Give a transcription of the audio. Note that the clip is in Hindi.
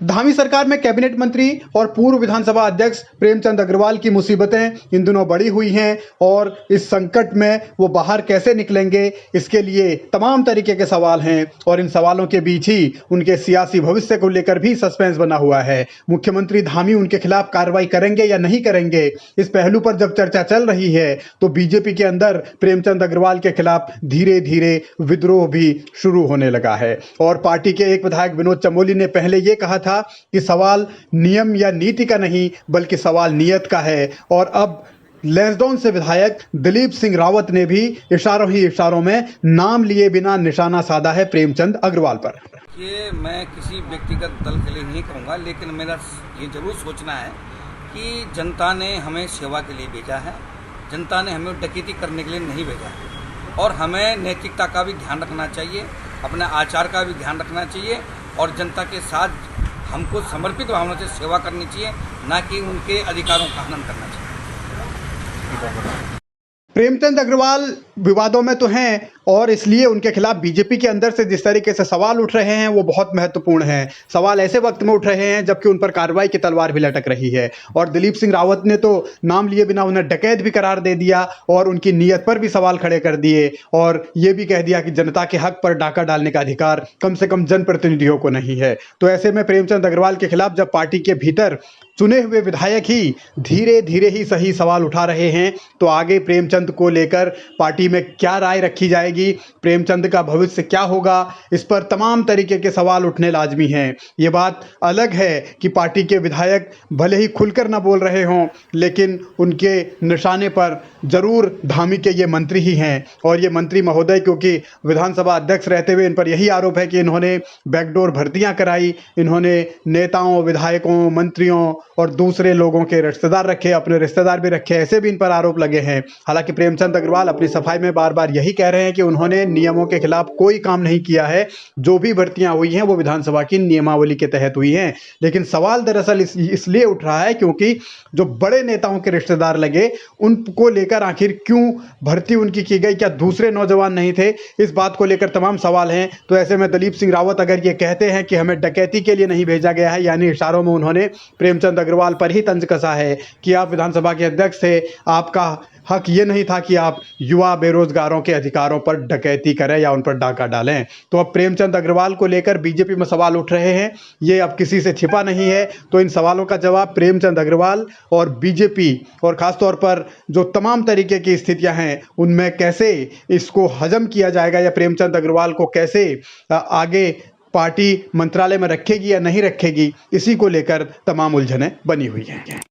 धामी सरकार में कैबिनेट मंत्री और पूर्व विधानसभा अध्यक्ष प्रेमचंद अग्रवाल की मुसीबतें इन दिनों बढ़ी हुई हैं और इस संकट में वो बाहर कैसे निकलेंगे, इसके लिए तमाम तरीके के सवाल हैं और इन सवालों के बीच ही उनके सियासी भविष्य को लेकर भी सस्पेंस बना हुआ है। मुख्यमंत्री धामी उनके खिलाफ कार्रवाई करेंगे या नहीं करेंगे, इस पहलू पर जब चर्चा चल रही है तो बीजेपी के अंदर प्रेमचंद अग्रवाल के खिलाफ धीरे धीरे विद्रोह भी शुरू होने लगा है। और पार्टी के एक विधायक विनोद चमोली ने पहले ये कहा था कि सवाल नियम या नीति का नहीं बल्कि सवाल नियत का है। और अब लैंसडौन से विधायक दिलीप सिंह रावत ने भी इशारों ही इशारों में नाम लिए बिना निशाना साधा है प्रेमचंद अग्रवाल पर। ये मैं किसी व्यक्तिगत दल के लिए नहीं कहूँगा, लेकिन मेरा ये जरूर सोचना है कि जनता ने हमें सेवा के लिए भेजा है, जनता ने हमें डकैती करने के लिए नहीं भेजा है। और हमें नैतिकता का भी ध्यान रखना चाहिए, अपने आचार का भी ध्यान रखना चाहिए और जनता के साथ हमको समर्पित भावना से सेवा करनी चाहिए, ना कि उनके अधिकारों का हनन करना चाहिए। प्रेमचंद अग्रवाल विवादों में तो हैं और इसलिए उनके खिलाफ बीजेपी के अंदर से जिस तरीके से सवाल उठ रहे हैं वो बहुत महत्वपूर्ण हैं। सवाल ऐसे वक्त में उठ रहे हैं जबकि उन पर कार्रवाई की तलवार भी लटक रही है। और दिलीप सिंह रावत ने तो नाम लिए बिना उन्हें डकैत भी करार दे दिया और उनकी नीयत पर भी सवाल खड़े कर दिए और ये भी कह दिया कि जनता के हक पर डाका डालने का अधिकार कम से कम जनप्रतिनिधियों को नहीं है। तो ऐसे में प्रेमचंद अग्रवाल के खिलाफ जब पार्टी के भीतर चुने हुए विधायक ही धीरे धीरे ही सही सवाल उठा रहे हैं तो आगे प्रेमचंद को लेकर पार्टी में क्या राय रखी जाएगी, प्रेमचंद का भविष्य क्या होगा, इस पर तमाम तरीके के सवाल उठने लाजमी हैं। ये बात अलग है कि पार्टी के विधायक भले ही खुलकर ना बोल रहे हों लेकिन उनके निशाने पर जरूर धामी के ये मंत्री ही हैं। और ये मंत्री महोदय क्योंकि विधानसभा अध्यक्ष रहते हुए इन पर यही आरोप है कि इन्होंने बैकडोर भर्तियां कराई, इन्होंने नेताओं, विधायकों, मंत्रियों और दूसरे लोगों के रिश्तेदार रखे, अपने रिश्तेदार भी रखे, ऐसे भी इन पर आरोप लगे हैं। हालांकि प्रेमचंद अग्रवाल अपनी सफाई में बार बार यही कह रहे हैं कि उन्होंने नियमों के खिलाफ कोई काम नहीं किया है, जो भी भर्तियां हुई हैं वो विधानसभा की नियमावली के तहत हुई हैं। लेकिन सवाल दरअसल इसलिए उठ रहा है क्योंकि जो बड़े नेताओं के रिश्तेदार लगे उनको लेकर आखिर क्यों भर्ती उनकी की गई, क्या दूसरे नौजवान नहीं थे, इस बात को लेकर तमाम सवाल हैं। तो ऐसे में दिलीप सिंह रावत अगर ये कहते हैं कि हमें डकैती के लिए नहीं भेजा गया है, यानी इशारों में उन्होंने प्रेमचंद अग्रवाल पर ही तंज कसा है कि आप विधानसभा के अध्यक्ष थे, आपका हक ये नहीं था कि आप युवा बेरोजगारों के अधिकारों पर डकैती करें या उन पर डाका डालें। तो अब प्रेमचंद अग्रवाल को लेकर बीजेपी में सवाल उठ रहे हैं, ये अब किसी से छिपा नहीं है। तो इन सवालों का जवाब प्रेमचंद अग्रवाल और बीजेपी और खासतौर पर जो तमाम तरीके की स्थितियां हैं उनमें कैसे इसको हजम किया जाएगा या प्रेमचंद अग्रवाल को कैसे आगे पार्टी मंत्रालय में रखेगी या नहीं रखेगी, इसी को लेकर तमाम उलझनें बनी हुई हैं।